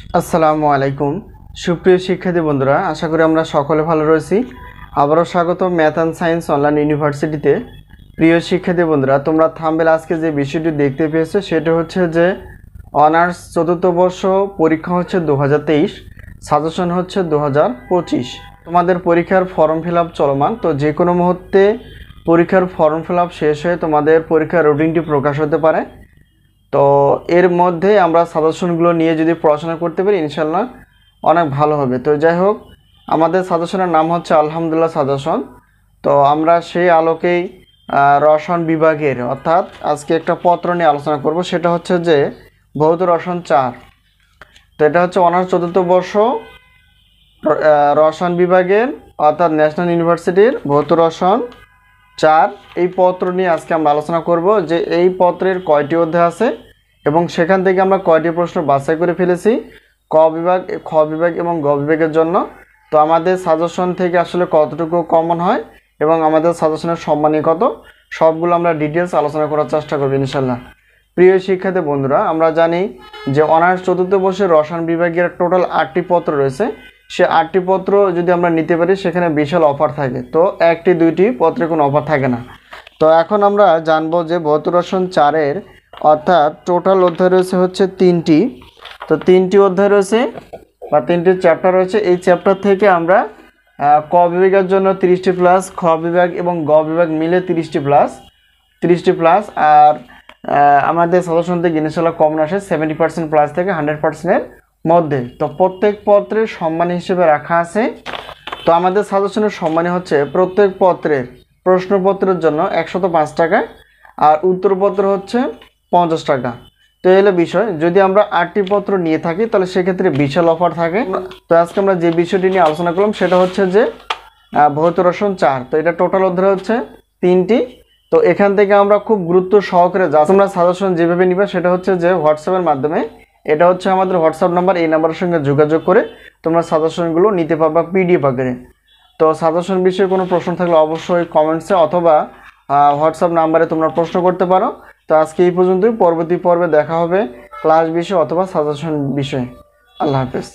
আসসালামু আলাইকুম সুপ্রিয় শিক্ষার্থী বন্ধুরা, আশা করি আমরা সকলে ভালো রয়েছি। আবারও স্বাগত ম্যাথ অ্যান্ড সায়েন্স অনলাইন ইউনিভার্সিটিতে। প্রিয় শিক্ষার্থী বন্ধুরা, তোমরা থাম্বনেল আজকে যে বিষয়টি দেখতে পেয়েছো সেটা হচ্ছে যে অনার্স চতুর্থ বর্ষ পরীক্ষা হচ্ছে 2023, সাজেশন হচ্ছে 2025। তোমাদের পরীক্ষার ফর্ম ফিল আপ চলমান, তো যে কোনো মুহূর্তে পরীক্ষার ফর্ম ফিল আপ শেষ হয়ে তোমাদের পরীক্ষার রুটিনটি প্রকাশ হতে পারে। তো এর মধ্যে আমরা সাজেশনগুলো নিয়ে যদি পড়াশোনা করতে পারি ইনশাল্লাহ অনেক ভালো হবে। তো যাই হোক, আমাদের সাজেশনের নাম হচ্ছে আলহামদুলিল্লাহ সাজেশন। তো আমরা সেই আলোকেই রসায়ন বিভাগের অর্থাৎ আজকে একটা পত্র নিয়ে আলোচনা করব, সেটা হচ্ছে যে ভৌত রসায়ন 4। তো এটা হচ্ছে অনার্স চতুর্থ বর্ষ রসায়ন বিভাগের অর্থাৎ ন্যাশনাল ইউনিভার্সিটির ভৌত রসায়ন 4 এই পত্র নিয়ে আজকে আমরা আলোচনা করব যে এই পত্রের কয়টি অধ্যায় আছে এবং সেখান থেকে আমরা কয়টি প্রশ্ন বাছাই করে ফেলেছি ক বিভাগ, খ বিভাগ এবং গ বিভাগের জন্য। তো আমাদের সাজেশন থেকে আসলে কতটুকু কমন হয় এবং আমাদের সাজেশনের সম্মানীয় কত, সবগুলো আমরা ডিটেলস আলোচনা করার চেষ্টা করব ইনশাল্লাহ। প্রিয় শিক্ষার্থী বন্ধুরা, আমরা জানি যে অনার্স চতুর্থ বর্ষের রসায়ন বিভাগের টোটাল 8টি পত্র রয়েছে। সে 8টি পত্র যদি আমরা নিতে পারি সেখানে বিশাল অফার থাকে, তো 1টি 2টি পত্রে কোনো অফার থাকে না। তো এখন আমরা জানবো যে ভৌত রসায়ন 4-এর অর্থাৎ টোটাল অধ্যায় রয়েছে হচ্ছে 3টি। তো 3টি অধ্যায় রয়েছে বা 3টি চ্যাপ্টার রয়েছে। এই চ্যাপ্টার থেকে আমরা ক বিভাগের জন্য 30টি প্লাস, খ বিভাগ এবং গ বিভাগ মিলে 30টি প্লাস আর আমাদের সাজেশন থেকে ইনশাআল্লাহ কমন আসে 70% প্লাস থেকে 100%-এর মধ্যে। তো প্রত্যেক পত্রের সম্মান হিসেবে রাখা আছে। তো আমাদের সাজেশনের সম্মানী হচ্ছে প্রত্যেক পত্রের প্রশ্নপত্রের জন্য 105 টাকা আর উত্তরপত্র হচ্ছে 50 টাকা। তো এই হলো বিষয়। যদি আমরা 8টি পত্র নিয়ে থাকি তাহলে সেক্ষেত্রে বিশাল অফার থাকে। তো আজকে আমরা যে বিষয়টি নিয়ে আলোচনা করলাম সেটা হচ্ছে যে ভৌত রসায়ন 4। তো এটা টোটাল অধ্যায় হচ্ছে 3টি। তো এখান থেকে আমরা খুব গুরুত্ব সহকারে যা তোমরা সাজেশন যেভাবে নিবে সেটা হচ্ছে যে হোয়াটসঅ্যাপের মাধ্যমে, এটা হচ্ছে আমাদের হোয়াটসঅ্যাপ নাম্বার, এই নাম্বারের সঙ্গে যোগাযোগ করে তোমরা সাজেশনগুলো নিতে পারবা পিডিএফ আকারে। তো সাজেশন বিষয়ে কোনো প্রশ্ন থাকলে অবশ্যই কমেন্টসে অথবা হোয়াটসঅ্যাপ নাম্বারে তোমরা প্রশ্ন করতে পারো। তো আজকে এই পর্যন্তই, পরবর্তী পর্বে দেখা হবে ক্লাস বিষয় অথবা সাজেশন বিষয়ে। আল্লাহ হাফেজ।